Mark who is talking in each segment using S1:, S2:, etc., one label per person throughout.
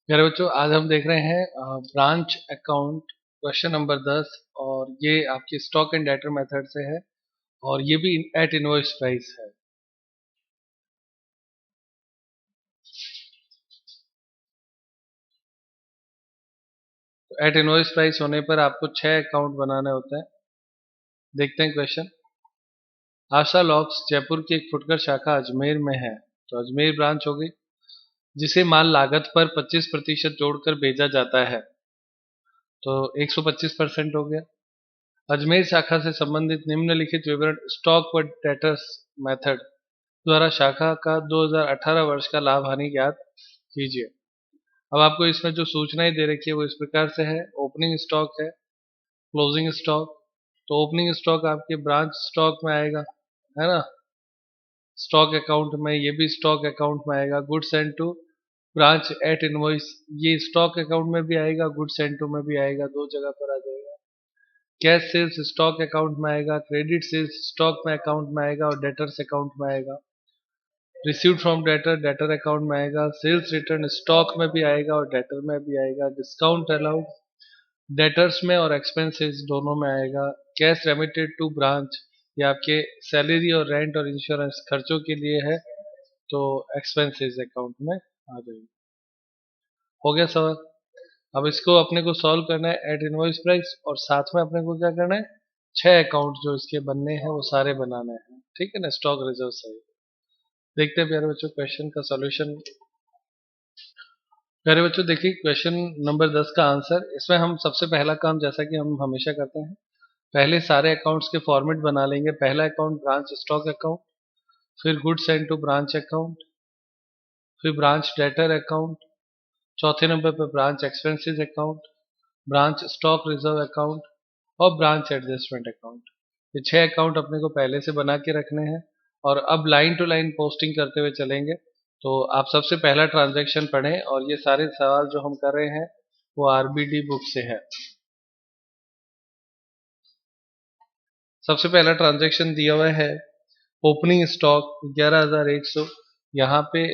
S1: मेरे बच्चों आज हम देख रहे हैं ब्रांच अकाउंट क्वेश्चन नंबर 10 और ये आपकी स्टॉक एंड डेटर मेथड से है और ये भी एट इनवॉइस प्राइस है। तो एट इनवॉइस प्राइस होने पर आपको 6 अकाउंट बनाने होते हैं। देखते हैं क्वेश्चन। आशा लॉक्स जयपुर की एक फुटकर शाखा अजमेर में है, तो अजमेर ब्रांच होगी जिसे माल लागत पर 25% जोड़कर भेजा जाता है, तो 125% हो गया। अजमेर शाखा से संबंधित निम्नलिखित विवरण स्टॉक व डेटर्स मेथड द्वारा शाखा का 2018 वर्ष का लाभ हानि ज्ञात कीजिए। अब आपको इसमें जो सूचनाएं दे रखी है वो इस प्रकार से है। ओपनिंग स्टॉक है, क्लोजिंग स्टॉक। तो ओपनिंग स्टॉक आपके ब्रांच स्टॉक में आएगा, है ना, स्टॉक अकाउंट में। ये भी स्टॉक अकाउंट में आएगा। Goods sent to branch at invoice, ये स्टॉक अकाउंट में भी आएगा, गुड्स एंड टू में भी आएगा, दो जगह पर आ जाएगा। कैश सेल्स स्टॉक अकाउंट में आएगा, क्रेडिट सेल्स स्टॉक में अकाउंट में आएगा और डेटर्स अकाउंट में आएगा। Received from debtor debtor account में आएगा। सेल्स रिटर्न स्टॉक में भी आएगा और डेटर में भी आएगा। डिस्काउंट अलाउड डेटर्स में और एक्सपेंसेस दोनों में आएगा। कैश रेमिटेड टू ब्रांच, ये आपके सैलरी और रेंट और इंश्योरेंस खर्चों के लिए है, तो एक्सपेंसेस अकाउंट में आ जाएगा। हो गया सवाल। अब इसको अपने को सॉल्व करना है एट इनवॉइस प्राइस और साथ में अपने को क्या करना है, 6 अकाउंट जो इसके बनने हैं वो सारे बनाने हैं, ठीक है ना, स्टॉक रिजर्व सही। देखते हैं प्यारे बच्चों क्वेश्चन का सॉल्यूशन। प्यारे बच्चों देखिए क्वेश्चन नंबर 10 का आंसर। इसमें हम सबसे पहला काम, जैसा कि हम हमेशा करते हैं, पहले सारे अकाउंट्स के फॉर्मेट बना लेंगे। पहला अकाउंट ब्रांच स्टॉक अकाउंट, फिर goods send to branch account, फिर ब्रांच डेटर अकाउंट, चौथे नंबर पर branch expenses account, branch stock reserve account और ब्रांच एडजस्टमेंट अकाउंट। ये 6 अकाउंट अपने को पहले से बना के रखने हैं और अब लाइन टू लाइन पोस्टिंग करते हुए चलेंगे। तो आप सबसे पहला ट्रांजैक्शन पढ़ें और ये सारे सवाल जो हम कर रहे हैं वो आरबीडी बुक से है। सबसे पहला ट्रांजैक्शन दिया हुआ है ओपनिंग स्टॉक 11,100, यहाँ पे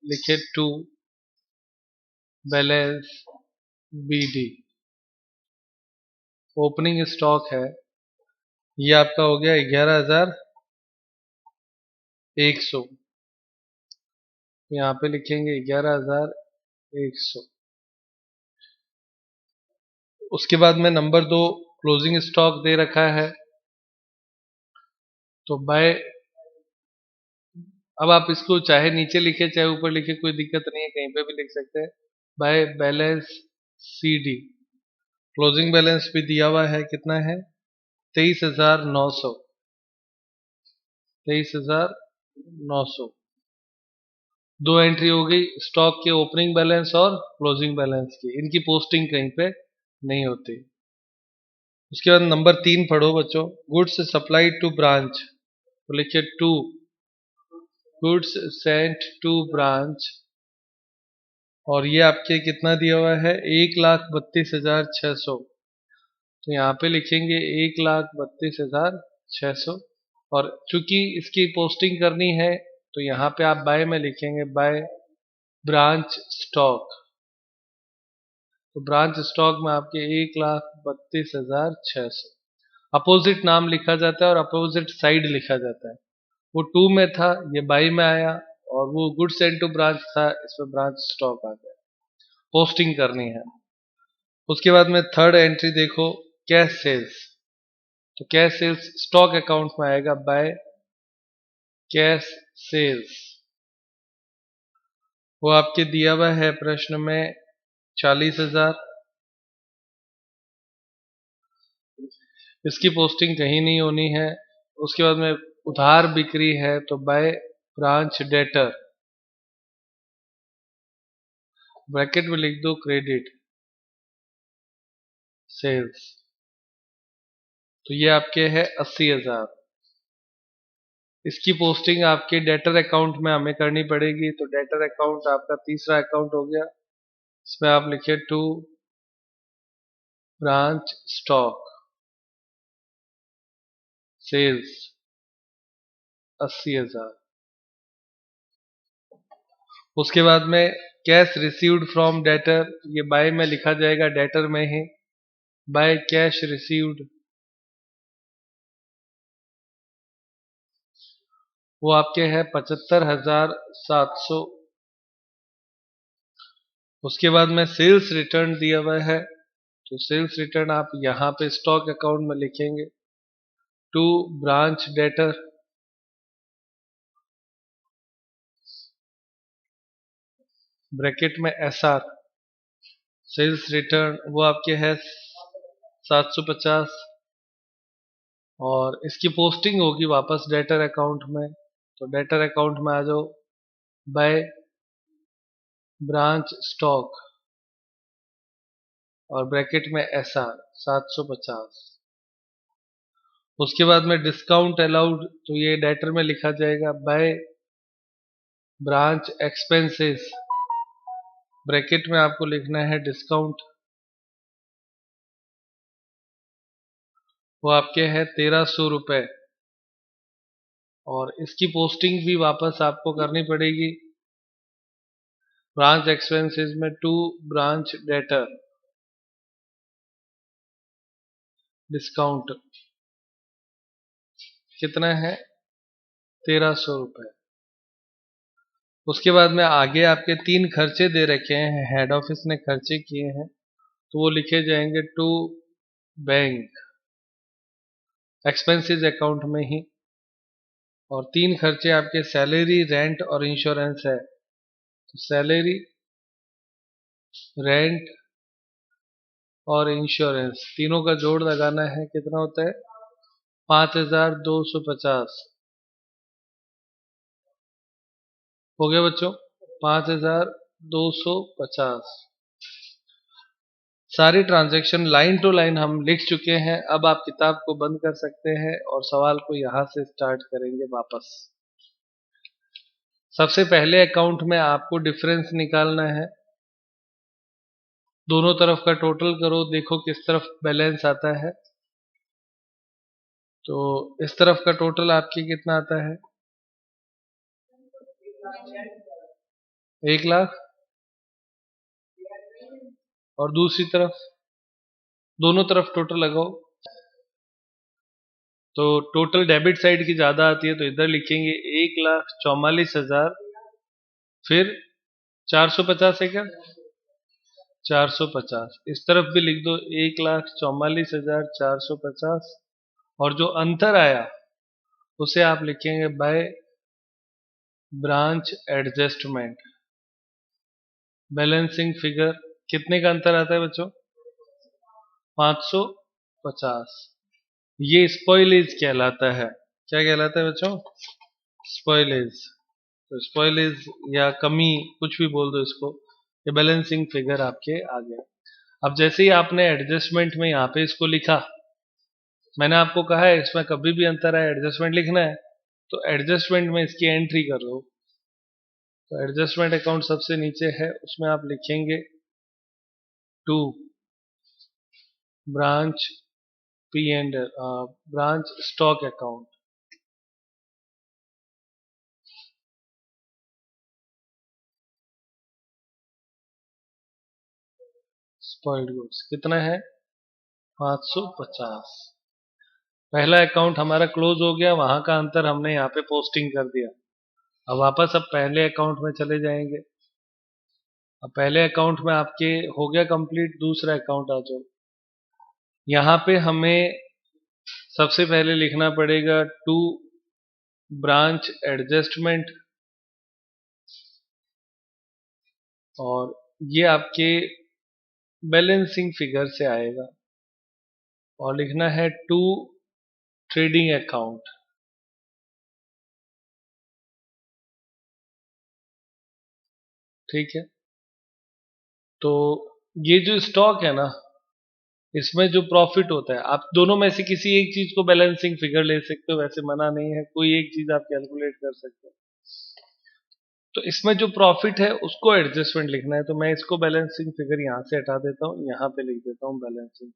S1: लिखे to balance B D. Opening stock है, ये आपका हो गया 11,100, यहाँ पे लिखेंगे 11,100। उसके बाद में नंबर 2 क्लोजिंग स्टॉक दे रखा है, तो बाय, अब आप इसको चाहे नीचे लिखे चाहे ऊपर लिखे कोई दिक्कत नहीं है, कहीं पे भी लिख सकते हैं। By balance CD, closing balance भी दिया हुआ है, कितना है 23,900, 23,900। दो एंट्री हो गई स्टॉक के ओपनिंग बैलेंस और क्लोजिंग बैलेंस की, इनकी पोस्टिंग कहीं पे नहीं होती। उसके बाद नंबर 3 पढ़ो बच्चों, गुड्स सप्लाइड टू ब्रांच, तो लिखिए to goods sent to branch, और ये आपके कितना दिया हुआ है 1,32,600, तो यहाँ पे लिखेंगे 1,32,600। और चूंकि इसकी पोस्टिंग करनी है तो यहाँ पे आप बाय में लिखेंगे बाय ब्रांच स्टॉक, तो ब्रांच स्टॉक में आपके 1,32,600। अपोजिट नाम लिखा जाता है और अपोजिट साइड लिखा जाता है। वो टू में था, ये बाई में आया, और वो गुड सेंड टू ब्रांच था, इसमें ब्रांच स्टॉक आ गया। पोस्टिंग करनी है। उसके बाद में थर्ड एंट्री देखो, कैश सेल्स, तो कैश सेल्स स्टॉक अकाउंट में आएगा बाय कैश सेल्स, वो आपके दिया हुआ है प्रश्न में 40,000। इसकी पोस्टिंग कहीं नहीं होनी है। उसके बाद में उधार बिक्री है, तो बाय ब्रांच डेटर, ब्रैकेट में लिख दो क्रेडिट सेल्स, तो ये आपके है 80,000। इसकी पोस्टिंग आपके डेटर अकाउंट में हमें करनी पड़ेगी, तो डेटर अकाउंट आपका तीसरा अकाउंट हो गया। इसमें आप लिखिए टू ब्रांच स्टॉक सेल्स 80,000। उसके बाद में कैश रिसीव्ड फ्रॉम डेटर, ये बाय में लिखा जाएगा, डेटर में ही बाय कैश रिसीव्ड, वो आपके है 75,700। उसके बाद में सेल्स रिटर्न दिया हुआ है, तो सेल्स रिटर्न आप यहाँ पे स्टॉक अकाउंट में लिखेंगे टू ब्रांच डेटर, ब्रैकेट में SR, सेल्स रिटर्न वो आपके है 750, और इसकी पोस्टिंग होगी वापस डेटर अकाउंट में, तो डेटर अकाउंट में आ जाओ, बाय ब्रांच स्टॉक और ब्रैकेट में SR 750। उसके बाद में डिस्काउंट अलाउड, तो ये डेटर में लिखा जाएगा बाय ब्रांच एक्सपेंसेस, ब्रैकेट में आपको लिखना है डिस्काउंट, वो आपके है 1300 रुपए, और इसकी पोस्टिंग भी वापस आपको करनी पड़ेगी ब्रांच एक्सपेंसेस में टू ब्रांच डेटर डिस्काउंट, कितना है 1300 रुपए। उसके बाद में आगे आपके 3 खर्चे दे रखे हैं, हेड ऑफिस ने खर्चे किए हैं, तो वो लिखे जाएंगे टू बैंक एक्सपेंसेस अकाउंट में ही, और 3 खर्चे आपके सैलरी, रेंट और इंश्योरेंस है, तो सैलरी, रेंट और इंश्योरेंस तीनों का जोड़ लगाना है, कितना होता है 5,250। हो गया बच्चों 5,250। सारी ट्रांजैक्शन लाइन टू लाइन हम लिख चुके हैं। अब आप किताब को बंद कर सकते हैं और सवाल को यहां से स्टार्ट करेंगे वापस। सबसे पहले अकाउंट में आपको डिफरेंस निकालना है, दोनों तरफ का टोटल करो, देखो किस तरफ बैलेंस आता है। तो इस तरफ का टोटल आपकी कितना आता है 1,00,000, और दूसरी तरफ दोनों तरफ टोटल लगाओ, तो टोटल डेबिट साइड की ज्यादा आती है, तो इधर लिखेंगे 1,44,000, फिर 450 है क्या 450, इस तरफ भी लिख दो 1,44,450, और जो अंतर आया उसे आप लिखेंगे by branch adjustment, balancing figure, कितने का अंतर आता है बच्चों 550। ये स्पॉइलेज कहलाता है, क्या कहलाता है बच्चों स्पॉइलेज, तो स्पॉइलेज या कमी कुछ भी बोल दो इसको, ये बैलेंसिंग फिगर आपके आ गया। अब जैसे ही आपने एडजस्टमेंट में यहाँ पे इसको लिखा, मैंने आपको कहा है इसमें कभी भी अंतर है एडजस्टमेंट लिखना है, तो एडजस्टमेंट में इसकी एंट्री कर दो, तो एडजस्टमेंट अकाउंट सबसे नीचे है, उसमें आप लिखेंगे to branch P and branch stock account, spoiled goods कितना है 550। पहला अकाउंट हमारा क्लोज हो गया, वहां का अंतर हमने यहाँ पे पोस्टिंग कर दिया। अब वापस अब पहले अकाउंट में चले जाएंगे। अब पहले अकाउंट में आपके हो गया कंप्लीट, दूसरा अकाउंट आ जाओ। यहाँ पे हमें सबसे पहले लिखना पड़ेगा टू ब्रांच एडजस्टमेंट, और ये आपके बैलेंसिंग फिगर से आएगा, और लिखना है टू ट्रेडिंग अकाउंट। ठीक है, तो ये जो स्टॉक है ना, इसमें जो प्रॉफिट होता है, आप दोनों में से किसी एक चीज को बैलेंसिंग फिगर ले सकते हो, वैसे मना नहीं है, कोई एक चीज आप कैलकुलेट कर सकते हो। तो इसमें जो प्रॉफिट है उसको एडजस्टमेंट लिखना है, तो मैं इसको बैलेंसिंग फिगर यहाँ से हटा देता हूँ, यहाँ पे लिख देता हूँ बैलेंसिंग।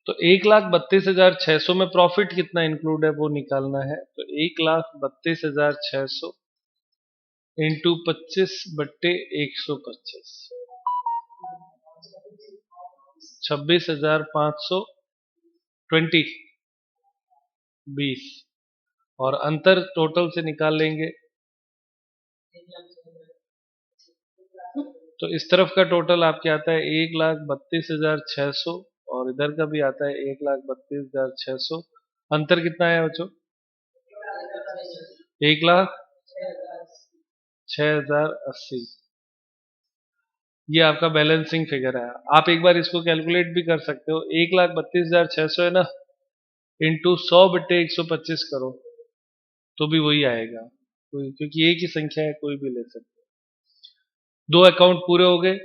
S1: तो 1,32,600 में प्रॉफिट कितना इंक्लूड है वो निकालना है, तो 1,32,600 इंटू 25/125, 26,520, 20। और अंतर टोटल से निकाल लेंगे तो इस तरफ का टोटल आपके आता है 1,32,600 और इधर का भी आता है 1,32,600। अंतर कितना है बच्चों? 1,06,080। ये आपका बैलेंसिंग फिगर है। आप एक बार इसको कैलकुलेट भी कर सकते हो। 1,32,600 है ना, इंटू 100/125 करो तो भी वही आएगा, क्योंकि एक ही संख्या है, कोई भी ले सकते हो। दो अकाउंट पूरे हो गए।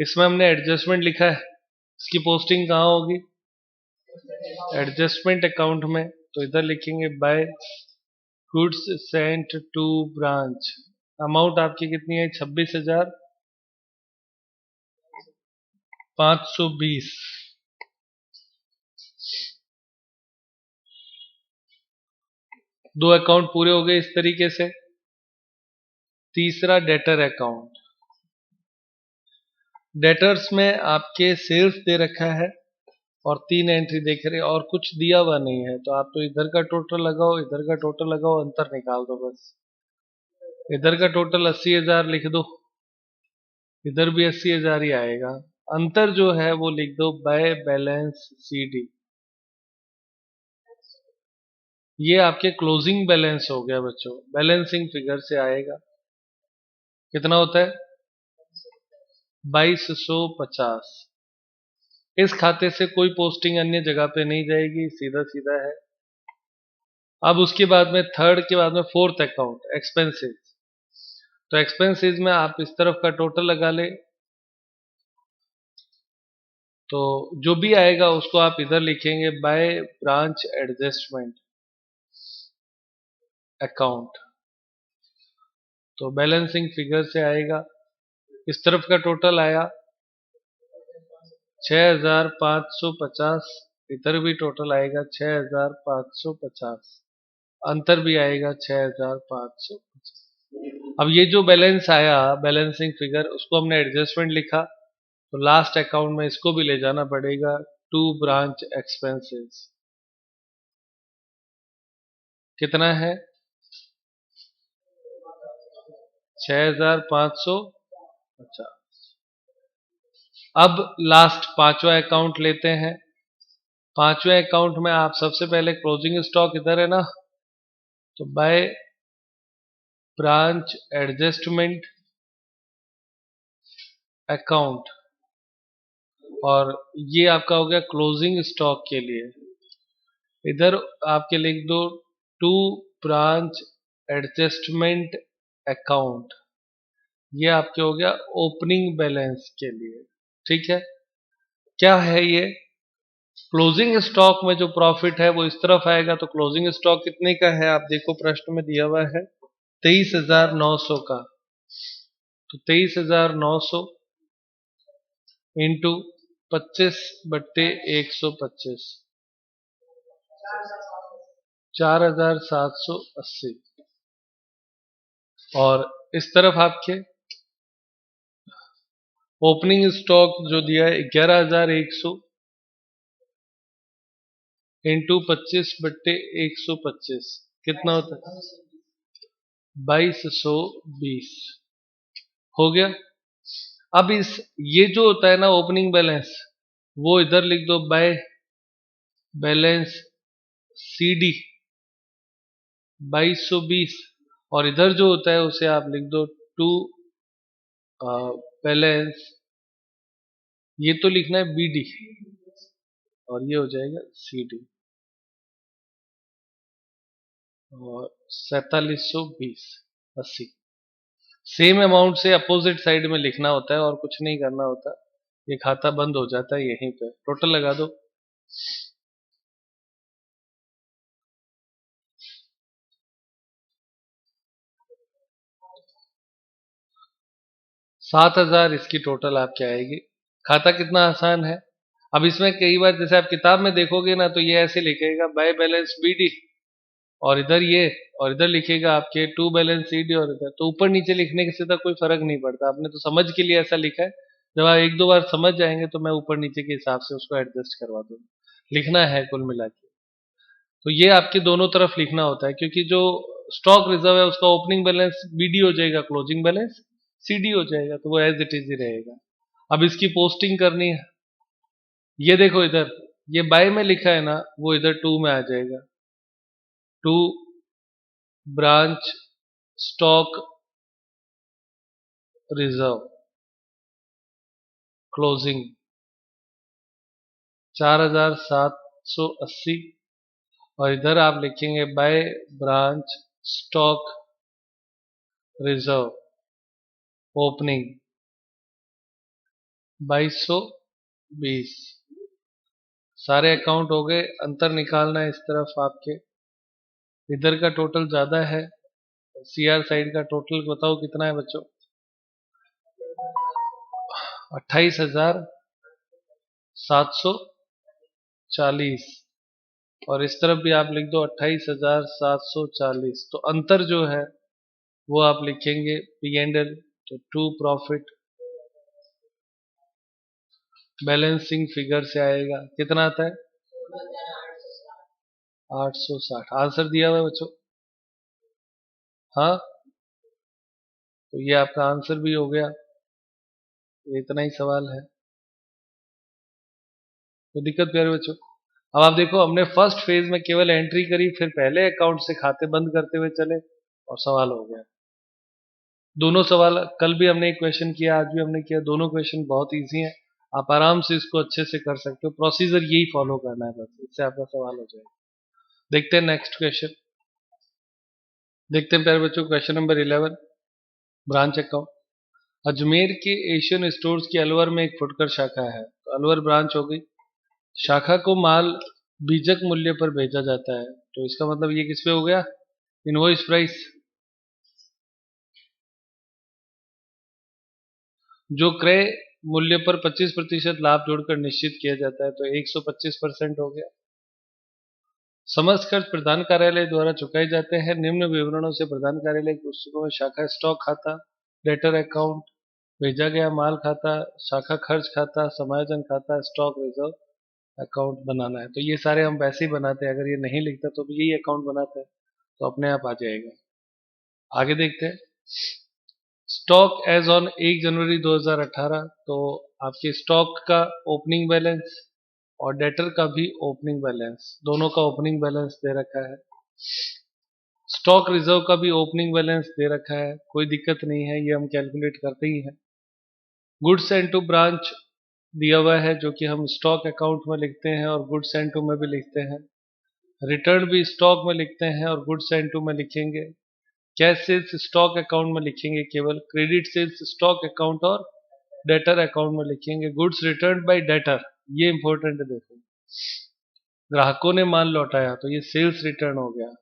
S1: इसमें हमने एडजस्टमेंट लिखा है, इसकी पोस्टिंग कहाँ होगी? एडजस्टमेंट अकाउंट में। तो इधर लिखेंगे by goods sent to branch. Amount आपकी कितनी है? 26,520। दो अकाउंट पूरे हो गए इस तरीके से। तीसरा डेटर अकाउंट। डेटर्स में आपके सेल्स दे रखा है और 3 एंट्री देख रहे हैं और कुछ दिया हुआ नहीं है, तो आप तो इधर का टोटल लगाओ, इधर का टोटल लगाओ, अंतर निकाल दो बस। इधर का टोटल 80,000 लिख दो, इधर भी 80,000 ही आएगा। अंतर जो है वो लिख दो बाय बैलेंस CD। ये आपके क्लोजिंग बैलेंस हो गया बच्चों, बैलेंसिंग फिगर से आएगा। कितना होता है? 2250। इस खाते से कोई पोस्टिंग अन्य जगह पे नहीं जाएगी, सीधा सीधा है। अब उसके बाद में थर्ड के बाद में फोर्थ अकाउंट एक्सपेंसेस। तो एक्सपेंसेस में आप इस तरफ का टोटल लगा ले, तो जो भी आएगा उसको आप इधर लिखेंगे बाय ब्रांच एडजस्टमेंट अकाउंट। तो बैलेंसिंग फिगर से आएगा। इस तरफ का टोटल आया 6,550, इधर भी टोटल आएगा 6,550, अंतर भी आएगा 6,550। अब ये जो बैलेंस आया बैलेंसिंग फिगर, उसको हमने एडजस्टमेंट लिखा, तो लास्ट अकाउंट में इसको भी ले जाना पड़ेगा टू ब्रांच एक्सपेंसेस। कितना है? 6,550। अब लास्ट पांचवा अकाउंट लेते हैं। पांचवें अकाउंट में आप सबसे पहले क्लोजिंग स्टॉक इधर है ना, तो बाय ब्रांच एडजस्टमेंट अकाउंट, और ये आपका हो गया क्लोजिंग स्टॉक के लिए। इधर आपके लिख दो टू ब्रांच एडजस्टमेंट अकाउंट। ये आपके हो गया ओपनिंग बैलेंस के लिए। ठीक है, क्या है ये? क्लोजिंग स्टॉक में जो प्रॉफिट है वो इस तरफ आएगा। तो क्लोजिंग स्टॉक कितने का है आप देखो, प्रश्न में दिया हुआ है 23,900 का। तो 23,900 इंटू 25/125, 4,780। और इस तरफ आपके ओपनिंग स्टॉक जो दिया है 11,100 इंटू 25/125, कितना होता है? 2,220 हो गया। अब इस ये जो होता है ना ओपनिंग बैलेंस, वो इधर लिख दो बाय बैलेंस CD 2,220, और इधर जो होता है उसे आप लिख दो टू बैलेंस, ये तो लिखना है BD और ये हो जाएगा CD। और 4,720, 80। सेम अमाउंट से अपोजिट साइड में लिखना होता है और कुछ नहीं करना होता, ये खाता बंद हो जाता है यहीं पे। टोटल लगा दो। 7,000 इसकी टोटल आपकी आएगी। खाता कितना आसान है। अब इसमें कई बार जैसे आप किताब में देखोगे ना, तो ये ऐसे लिखेगा बाय बैलेंस BD और इधर ये, और इधर लिखेगा आपके टू बैलेंस CD, और इधर तो ऊपर नीचे लिखने से तो कोई फर्क नहीं पड़ता, आपने तो समझ के लिए ऐसा लिखा है। जब आप एक दो बार समझ जाएंगे तो मैं ऊपर नीचे के हिसाब से उसको एडजस्ट करवा दूंगा, लिखना है कुल मिला के। तो ये आपके दोनों तरफ लिखना होता है, क्योंकि जो स्टॉक रिजर्व है उसका ओपनिंग बैलेंस BD हो जाएगा, क्लोजिंग बैलेंस CD हो जाएगा, तो वो एज इट इज ही रहेगा। अब इसकी पोस्टिंग करनी है, ये देखो इधर ये बाय में लिखा है ना, वो इधर टू में आ जाएगा, to branch stock reserve closing 4780, और इधर आप लिखेंगे by branch stock reserve opening 2220। सारे अकाउंट हो गए, अंतर निकालना है इस तरफ आपके, इधर का टोटल ज्यादा है, CR साइड का टोटल बताओ कितना है बच्चों, 28,740, और इस तरफ भी आप लिख दो 28,740। तो अंतर जो है वो आप लिखेंगे P&L, तो टू प्रॉफिट बैलेंसिंग फिगर से आएगा, कितना आता है 860। आंसर दिया हुआ है बच्चों, हाँ, तो ये आपका आंसर भी हो गया, इतना ही सवाल है, तो दिक्कत प्यारे बच्चों। अब आप देखो, हमने फर्स्ट फेज में केवल एंट्री करी, फिर पहले अकाउंट से खाते बंद करते हुए चले और सवाल हो गया। दोनों सवाल कल भी हमने एक क्वेश्चन किया, आज भी हमने किया, दोनों क्वेश्चन बहुत इजी हैं, आप आराम से इसको अच्छे से कर सकते हो, प्रोसीजर यही फॉलो करना है बस, इससे आपका सवाल हो जाएगा। देखते हैं नेक्स्ट क्वेश्चन, देखते हैं प्यारे बच्चों question number 11, branch account. Ajmer के एशियन स्टोर्स की अलवर में एक फुटकर शाखा है, तो अलवर ब्रांच हो गई, शाखा को माल बीजक मूल्य पर भेजा जाता है, तो इसका मतलब ये किस पे हो गया, इनवॉइस प्राइस। जो क्रय मूल्य पर 25% लाभ जोड़कर निश्चित किया जाता है, तो 125% हो गया। समस्त खर्च प्रधान कार्यालय द्वारा चुकाए जाते हैं, निम्न विवरणों से प्रधान कार्यालय की पुस्तकों में शाखा स्टॉक खाता, डेटर अकाउंट, भेजा गया माल खाता, शाखा खर्च खाता, समायोजन खाता, स्टॉक रिजर्व अकाउंट बनाना है। तो ये सारे हम वैसे ही बनाते हैं, अगर ये नहीं लिखता तो भी यही अकाउंट बनाते हैं, तो अपने आप आ जाएगा। आगे देखते हैं, स्टॉक एज ऑन 1 जनवरी 2018, तो आपके स्टॉक का ओपनिंग बैलेंस और डेटर का भी ओपनिंग बैलेंस, दोनों का ओपनिंग बैलेंस दे रखा है। स्टॉक रिजर्व का भी ओपनिंग बैलेंस दे रखा है, कोई दिक्कत नहीं है, ये हम कैलकुलेट करते ही हैं। गुड्स एंड टू ब्रांच दिया हुआ है, जो कि हम स्टॉक अकाउंट में लिखते हैं और गुड्स एंड टू में भी लिखते हैं। रिटर्न भी स्टॉक में लिखते हैं और गुड्स एंड टू में लिखेंगे। कैश सेल्स स्टॉक अकाउंट में लिखेंगे केवल, क्रेडिट सेल्स स्टॉक अकाउंट और डेटर अकाउंट में लिखेंगे। गुड्स रिटर्न बाय डेटर, ये इंपॉर्टेंट है, देखो ग्राहकों ने माल लौटाया तो ये सेल्स रिटर्न हो गया,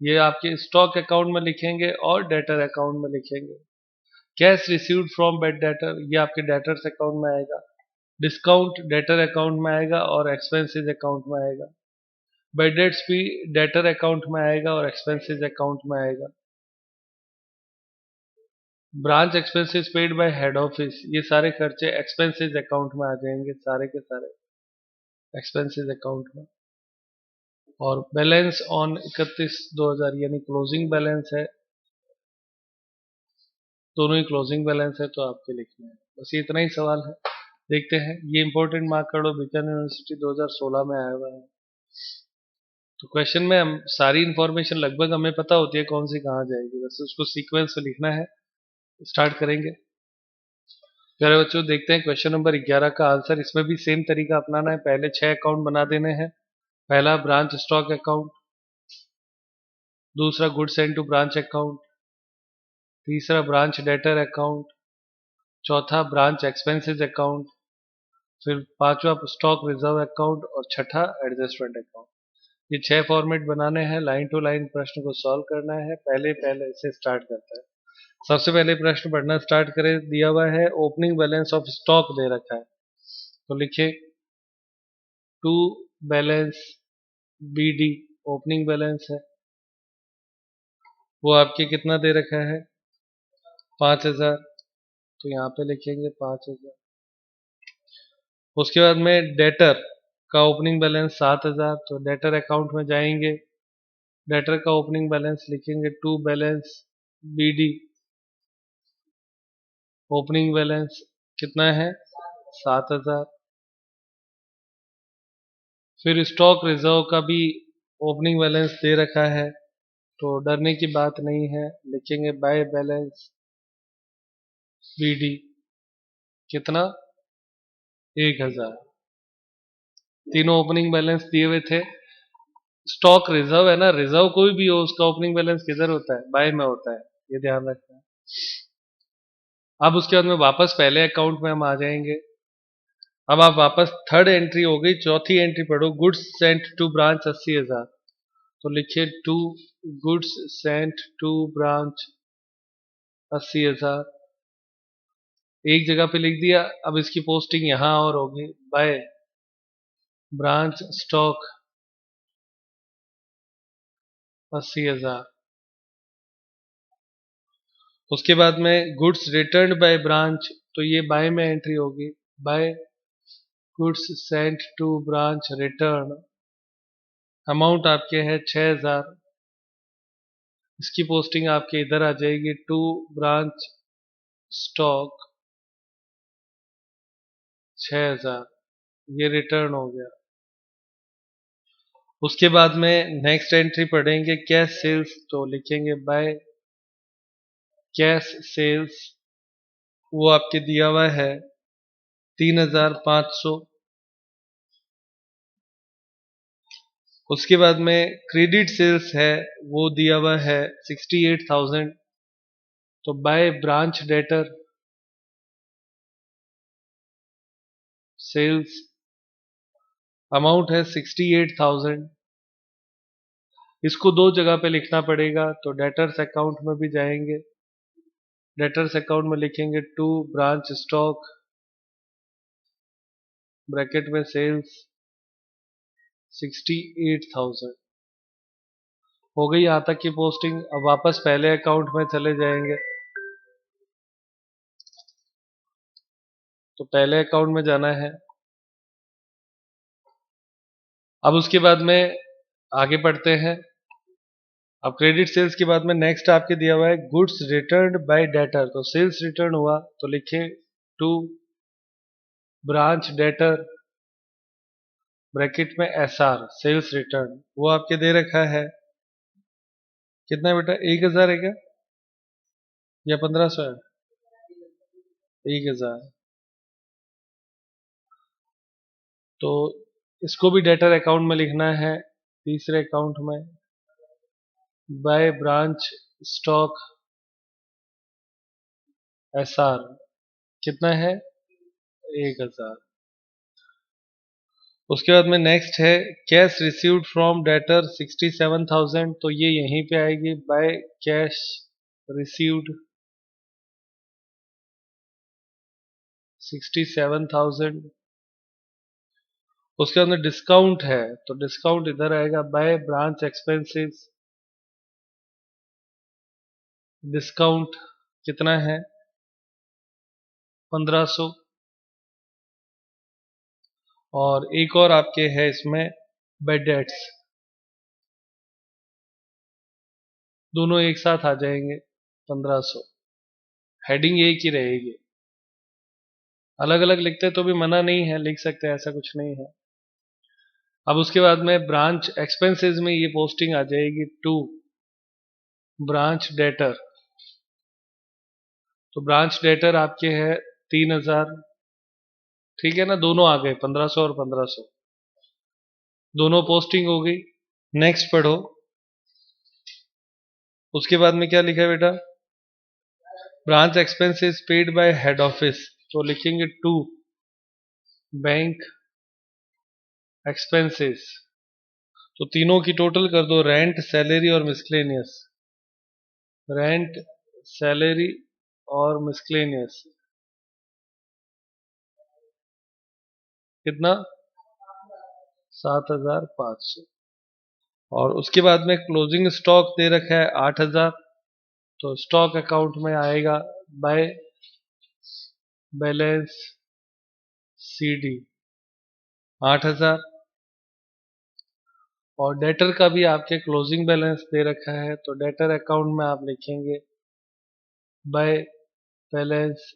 S1: ये आपके स्टॉक अकाउंट में लिखेंगे और डेटर अकाउंट में लिखेंगे। Cash received from bed debtor, ये आपके डेटर्स अकाउंट में आएगा। डिस्काउंट डेटर अकाउंट में आएगा और एक्सपेंसेस अकाउंट में आएगा। बेड डेट्स भी डेटर अकाउंट में आएगा और एक्सपेंसेस अकाउंट में आएगा। Branch expenses paid by head office, ये सारे खर्चे एक्सपेंसेस अकाउंट में आ जाएंगे, सारे के सारे एक्सपेंसेस अकाउंट में। और बैलेंस ऑन 31/2000 यानी क्लोजिंग बैलेंस है, दोनों ही क्लोजिंग बैलेंस है, तो आपके लिखना है, बस ये इतना ही सवाल है। देखते हैं, ये इंपॉर्टेंट मार्क कर लो, बीकानेर यूनिवर्सिटी 2016 में आया हुआ है। तो क्वेश्चन में हम सारी इंफॉर्मेशन लगभग हमें पता होती है कौन सी कहाँ जाएगी, बस उसको सीक्वेंस में लिखना है। स्टार्ट करेंगे प्यारे बच्चों, देखते हैं क्वेश्चन नंबर 11 का आंसर। इसमें भी सेम तरीका अपनाना है, पहले 6 अकाउंट बना देने हैं। पहला ब्रांच स्टॉक अकाउंट, दूसरा goods sent to branch account, तीसरा ब्रांच डेटर अकाउंट, चौथा ब्रांच एक्सपेंसेस अकाउंट, फिर पांचवा स्टॉक रिजर्व अकाउंट और छठा एडजस्टमेंट अकाउंट। ये 6 फॉर्मेट बनाने हैं, लाइन टू लाइन प्रश्न को सॉल्व करना है। पहले पहले से स्टार्ट करता है। सबसे पहले प्रश्न पढ़ना स्टार्ट करें, दिया हुआ है ओपनिंग बैलेंस ऑफ स्टॉक दे रखा है, तो लिखे to balance BD opening balance है, वो आपके कितना दे रखा है, 5,000, तो यहाँ पे लिखेंगे 5,000। उसके बाद में डेटर का ओपनिंग बैलेंस 7,000, तो डेटर अकाउंट में जाएंगे, डेटर का ओपनिंग बैलेंस लिखेंगे to balance BD, opening balance कितना है, 7,000। फिर स्टॉक रिजर्व का भी ओपनिंग बैलेंस दे रखा है, तो डरने की बात नहीं है, लिखेंगे बाय बैलेंस BD कितना, 1,000। तीनों ओपनिंग बैलेंस दिए हुए थे। स्टॉक रिजर्व है ना, रिजर्व कोई भी हो उसका ओपनिंग बैलेंस किधर होता है, बाय में होता है, ये ध्यान रखना है। अब उसके बाद में वापस पहले अकाउंट में हम आ जाएंगे। अब आप वापस थर्ड एंट्री हो गई, चौथी एंट्री पढ़ो, गुड्स सेंट टू ब्रांच 80,000, तो लिखिए to goods sent to branch 80,000, एक जगह पे लिख दिया। अब इसकी पोस्टिंग यहां और होगी, बाय ब्रांच स्टॉक 80,000। उसके बाद में गुड्स रिटर्न बाय ब्रांच, तो ये बाय में एंट्री होगी, by goods sent to branch return, amount आपके है 6,000, इसकी पोस्टिंग आपके इधर आ जाएगी, टू ब्रांच स्टॉक 6,000, ये रिटर्न हो गया। उसके बाद में नेक्स्ट एंट्री पढ़ेंगे कैश सेल्स, तो लिखेंगे बाय कैश सेल्स, वो आपके दिया हुआ है 3,500। उसके बाद में क्रेडिट सेल्स है, वो दिया हुआ है 68,000, तो by branch debtor sales, amount है 68,000। इसको दो जगह पे लिखना पड़ेगा, तो डेटर्स अकाउंट में भी जाएंगे, डेटर्स अकाउंट में लिखेंगे टू ब्रांच स्टॉक ब्रैकेट में सेल्स 68,000। हो गई यहाँ तक की पोस्टिंग। अब वापस पहले अकाउंट में चले जाएंगे, तो पहले अकाउंट में जाना है। अब उसके बाद में आगे बढ़ते हैं। अब क्रेडिट सेल्स के बाद में नेक्स्ट आपके दिया हुआ है गुड्स रिटर्न बाय डेटर, तो सेल्स रिटर्न हुआ, तो लिखे टू ब्रांच डेटर ब्रैकेट में SR सेल्स रिटर्न, वो आपके दे रखा है कितना है बेटा, 1,000 है क्या या 1,500 है, 1,000। तो इसको भी डेटर अकाउंट में लिखना है, तीसरे अकाउंट में बाय ब्रांच स्टॉक SR कितना है, 1,000। उसके बाद में नेक्स्ट है कैश रिसीव्ड फ्रॉम डेटर 67,000, तो ये यहीं पे आएगी, बाय कैश रिसीव्ड 67,000। उसके बाद में डिस्काउंट है, तो डिस्काउंट इधर आएगा, बाय ब्रांच एक्सपेंसेस, डिस्काउंट कितना है, 1,500। और एक और आपके है इसमें बेड डेट्स, दोनों एक साथ आ जाएंगे 1,500, हेडिंग एक ही रहेगी, अलग अलग लिखते तो भी मना नहीं है, लिख सकते हैं, ऐसा कुछ नहीं है। अब उसके बाद में ब्रांच एक्सपेंसेस में ये पोस्टिंग आ जाएगी टू ब्रांच डेटर, तो ब्रांच डेटर आपके है 3,000, ठीक है ना, दोनों आ गए 1,500 और 1,500, दोनों पोस्टिंग हो गई। नेक्स्ट पढ़ो। उसके बाद में क्या लिखा है बेटा, branch expenses paid by head office, तो लिखेंगे टू बैंक एक्सपेंसेस, तो तीनों की टोटल कर दो, रेंट सैलरी और मिसलेनियस, रेंट सैलरी और मिसलेनियस कितना, 7,500। और उसके बाद में क्लोजिंग स्टॉक दे रखा है 8,000, तो स्टॉक अकाउंट में आएगा बाय बैलेंस CD 8,000, और डेटर का भी आपके क्लोजिंग बैलेंस दे रखा है, तो डेटर अकाउंट में आप लिखेंगे by balance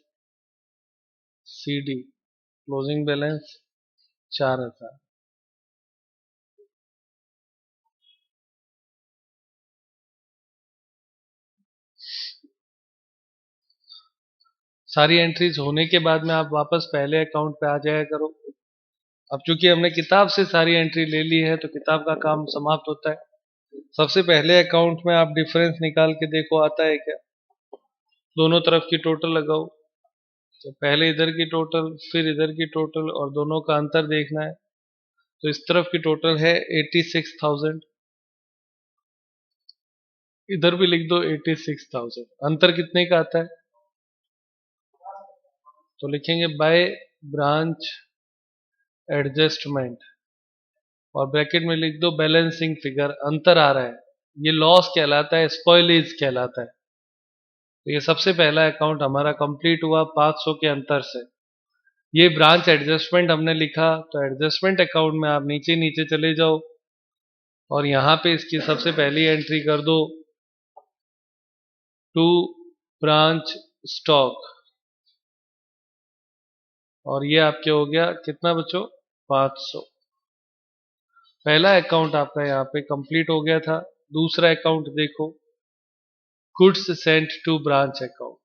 S1: CD closing balance 4,000। सारी एंट्रीज होने के बाद में आप वापस पहले अकाउंट पे आ जाया करो। अब चूंकि हमने किताब से सारी एंट्री ले ली है तो किताब का काम समाप्त होता है। सबसे पहले अकाउंट में आप डिफरेंस निकाल के देखो आता है क्या, दोनों तरफ की टोटल लगाओ। तो पहले इधर की टोटल, फिर इधर की टोटल, और दोनों का अंतर देखना है। तो इस तरफ की टोटल है 86,000, इधर भी लिख दो 86,000। अंतर कितने का आता है, तो लिखेंगे बाय ब्रांच एडजस्टमेंट, और ब्रैकेट में लिख दो बैलेंसिंग फिगर। अंतर आ रहा है, ये लॉस कहलाता है, स्पॉइलेज कहलाता है। तो ये सबसे पहला अकाउंट हमारा कंप्लीट हुआ 500 के अंतर से। ये ब्रांच एडजस्टमेंट हमने लिखा, तो एडजस्टमेंट अकाउंट में आप नीचे नीचे चले जाओ और यहाँ पे इसकी सबसे पहली एंट्री कर दो टू ब्रांच स्टॉक, और ये आपके हो गया कितना बच्चों, 500। पहला अकाउंट आपका यहाँ पे कंप्लीट हो गया था। दूसरा अकाउंट देखो, goods sent to branch account.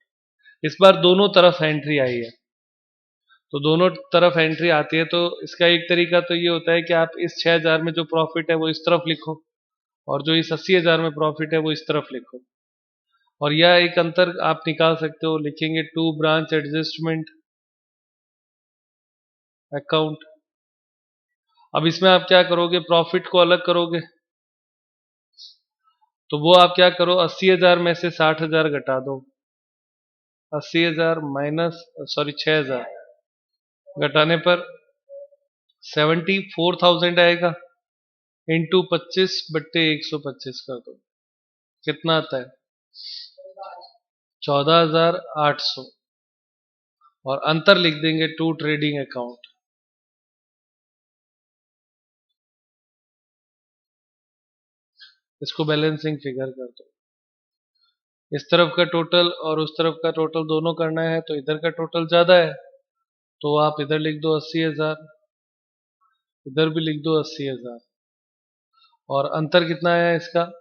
S1: इस बार दोनों तरफ एंट्री आई है, तो दोनों तरफ एंट्री आती है तो इसका एक तरीका तो ये होता है कि आप इस 6,000 में जो प्रॉफिट है वो इस तरफ लिखो, और जो इस 80,000 में प्रॉफिट है वो इस तरफ लिखो। और यह एक अंतर आप निकाल सकते हो, लिखेंगे टू ब्रांच एडजस्टमेंट अकाउंट। अब इसमें आप क्या करोगे, प्रॉफिट को अलग करोगे, तो वो आप क्या करो, 80,000 में से 60,000 घटा दो। 80,000 माइनस, सॉरी 6,000 घटाने पर 74,000 आएगा, इंटू 25/125 कर दो, कितना आता है 14,800, और अंतर लिख देंगे टू ट्रेडिंग अकाउंट। इसको बैलेंसिंग फिगर कर दो। इस तरफ का टोटल और उस तरफ का टोटल दोनों करना है, तो इधर का टोटल ज्यादा है तो आप इधर लिख दो 80,000, इधर भी लिख दो 80,000, और अंतर कितना आया इसका,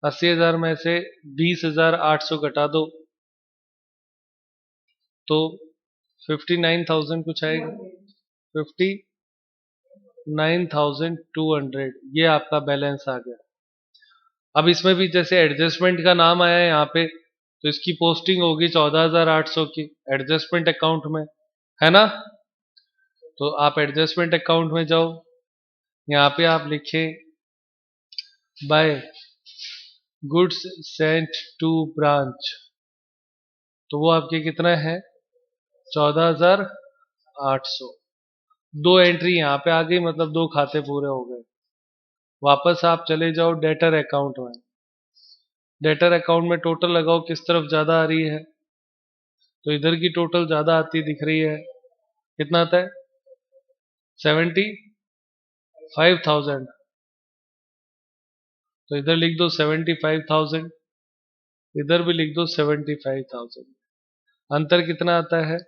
S1: 80,000 में से 20,800 घटा दो तो 59,000 कुछ आएगा, 59,200, ये आपका बैलेंस आ गया। अब इसमें भी जैसे एडजस्टमेंट का नाम आया है यहाँ पे, तो इसकी पोस्टिंग होगी 14,800 की एडजस्टमेंट अकाउंट में, है ना। तो आप एडजस्टमेंट अकाउंट में जाओ, यहाँ पे आप लिखें by goods sent to branch, तो वो आपके कितना है 14,800। दो एंट्री यहाँ पे आ गई, मतलब दो खाते पूरे हो गए। वापस आप चले जाओ डेटर अकाउंट में। डेटर अकाउंट में टोटल लगाओ किस तरफ ज्यादा आ रही है, तो इधर की टोटल ज्यादा आती दिख रही है। कितना आता है 75,000, तो इधर लिख दो 75,000, इधर भी लिख दो 75,000। अंतर कितना आता है,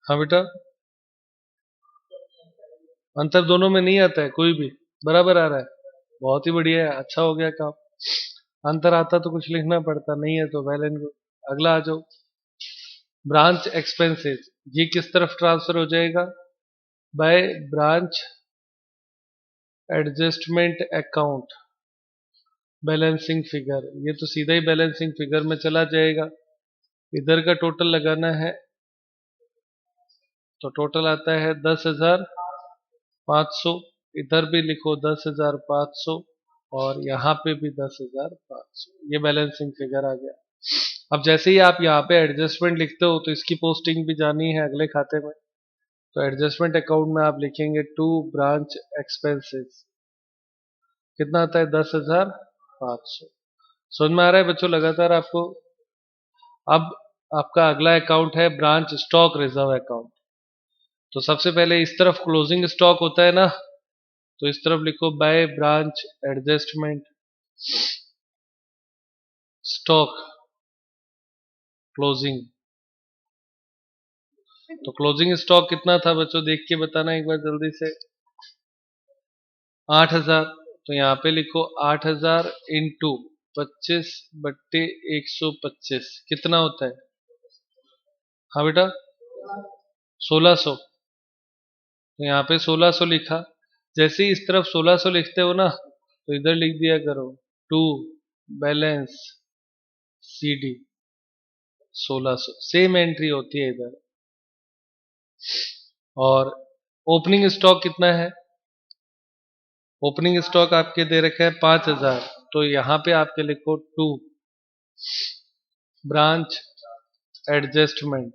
S1: हाँ बेटा, अंतर दोनों में नहीं आता है, कोई भी बराबर आ रहा है, बहुत ही बढ़िया है, अच्छा हो गया काम। अंतर आता तो कुछ लिखना पड़ता, नहीं है तो बैलेंस। अगला आ जाओ, ब्रांच एक्सपेंसेस, ये किस तरफ ट्रांसफर हो जाएगा, bye branch adjustment account balancing figure, ये तो सीधा ही बैलेंसिंग फिगर में चला जाएगा। इधर का टोटल लगाना है, तो टोटल आता है 10,500, इधर भी लिखो 10,500, और यहाँ पे भी 10,500, ये बैलेंसिंग फिगर आ गया। अब जैसे ही आप यहाँ पे एडजस्टमेंट लिखते हो तो इसकी पोस्टिंग भी जानी है अगले खाते में, तो एडजस्टमेंट अकाउंट में आप लिखेंगे टू ब्रांच एक्सपेंसेस, कितना आता है 10,500। समझ में आ रहा है बच्चों लगातार आपको। अब आपका अगला अकाउंट है ब्रांच स्टॉक रिजर्व अकाउंट। तो सबसे पहले इस तरफ क्लोजिंग स्टॉक होता है ना, तो इस तरफ लिखो bye branch adjustment stock closing. तो क्लोजिंग स्टॉक कितना था बच्चों, देख के बताना एक बार जल्दी से। 8,000। तो यहाँ पे लिखो 8,000 इंटू 25/125 कितना होता है? हाँ बेटा 1600। तो यहाँ पे 1600 लिखा। जैसे ही इस तरफ 1600 लिखते हो ना, तो इधर लिख दिया करो to balance CD 1600। Same entry होती है इधर। और ओपनिंग स्टॉक कितना है? ओपनिंग स्टॉक आपके दे रखे हैं 5,000। तो यहाँ पे आपके लिखो टू ब्रांच एडजस्टमेंट।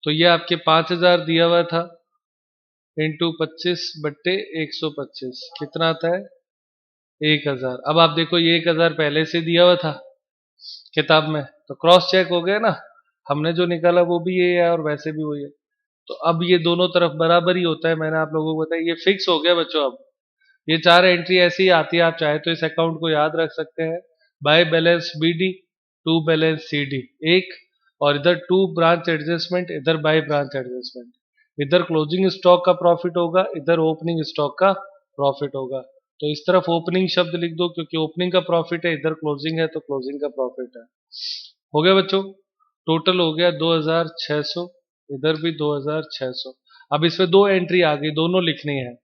S1: तो ये आपके 5,000 दिया हुआ था इंटू 25/125 कितना आता है? 1,000। अब आप देखो ये 1,000 पहले से दिया हुआ था किताब में, तो क्रॉस चेक हो गया ना। हमने जो निकाला वो भी ये है और वैसे भी वही है। तो अब ये दोनों तरफ बराबर ही होता है, मैंने आप लोगों को बताया, ये फिक्स हो गया बच्चों। अब ये 4 एंट्री ऐसी ही आती है, आप चाहे तो इस अकाउंट को याद रख सकते हैं। By balance BD, to balance CD एक, और इधर टू ब्रांच एडजस्टमेंट, इधर बाय ब्रांच एडजस्टमेंट। इधर क्लोजिंग स्टॉक का प्रॉफिट होगा, इधर ओपनिंग स्टॉक का प्रॉफिट होगा। तो इस तरफ ओपनिंग शब्द लिख दो, क्योंकि ओपनिंग का प्रॉफिट है, इधर क्लोजिंग है तो क्लोजिंग का प्रॉफिट है। हो गया बच्चों, टोटल हो गया 2,600, इधर भी 2,600। अब इसमें दो एंट्री आ गई, दोनों लिखनी है।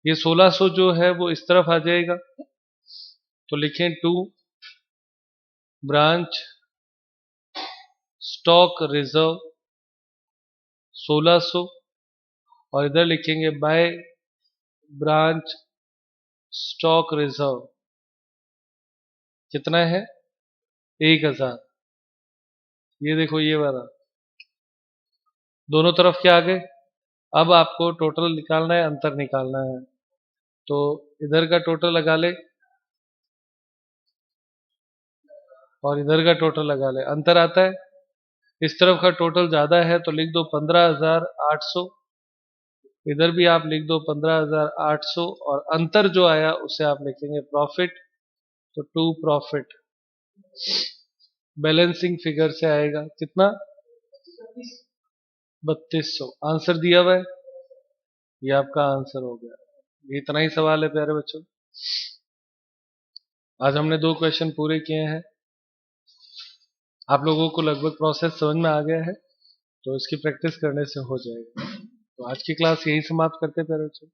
S1: ये 1600 जो है वो इस तरफ आ जाएगा, तो लिखें टू ब्रांच स्टॉक रिजर्व 1600, और इधर लिखेंगे बाय ब्रांच स्टॉक रिजर्व कितना है? 1,000। ये देखो ये वाला दोनों तरफ क्या आ गए। अब आपको टोटल निकालना है, अंतर निकालना है। तो इधर का टोटल लगा ले और इधर का टोटल लगा ले, अंतर आता है। इस तरफ का टोटल ज्यादा है तो लिख दो 15,800, इधर भी आप लिख दो 15,800, और अंतर जो आया उसे आप लिखेंगे प्रॉफिट। तो टू प्रॉफिट बैलेंसिंग फिगर से आएगा कितना? 3200। आंसर दिया हुआ है, ये आपका आंसर हो गया। ये इतना ही सवाल है प्यारे बच्चों। आज हमने 2 क्वेश्चन पूरे किए हैं। आप लोगों को लगभग प्रोसेस समझ में आ गया है, तो इसकी प्रैक्टिस करने से हो जाएगा। तो आज की क्लास यही समाप्त करते हैं प्यारे बच्चों।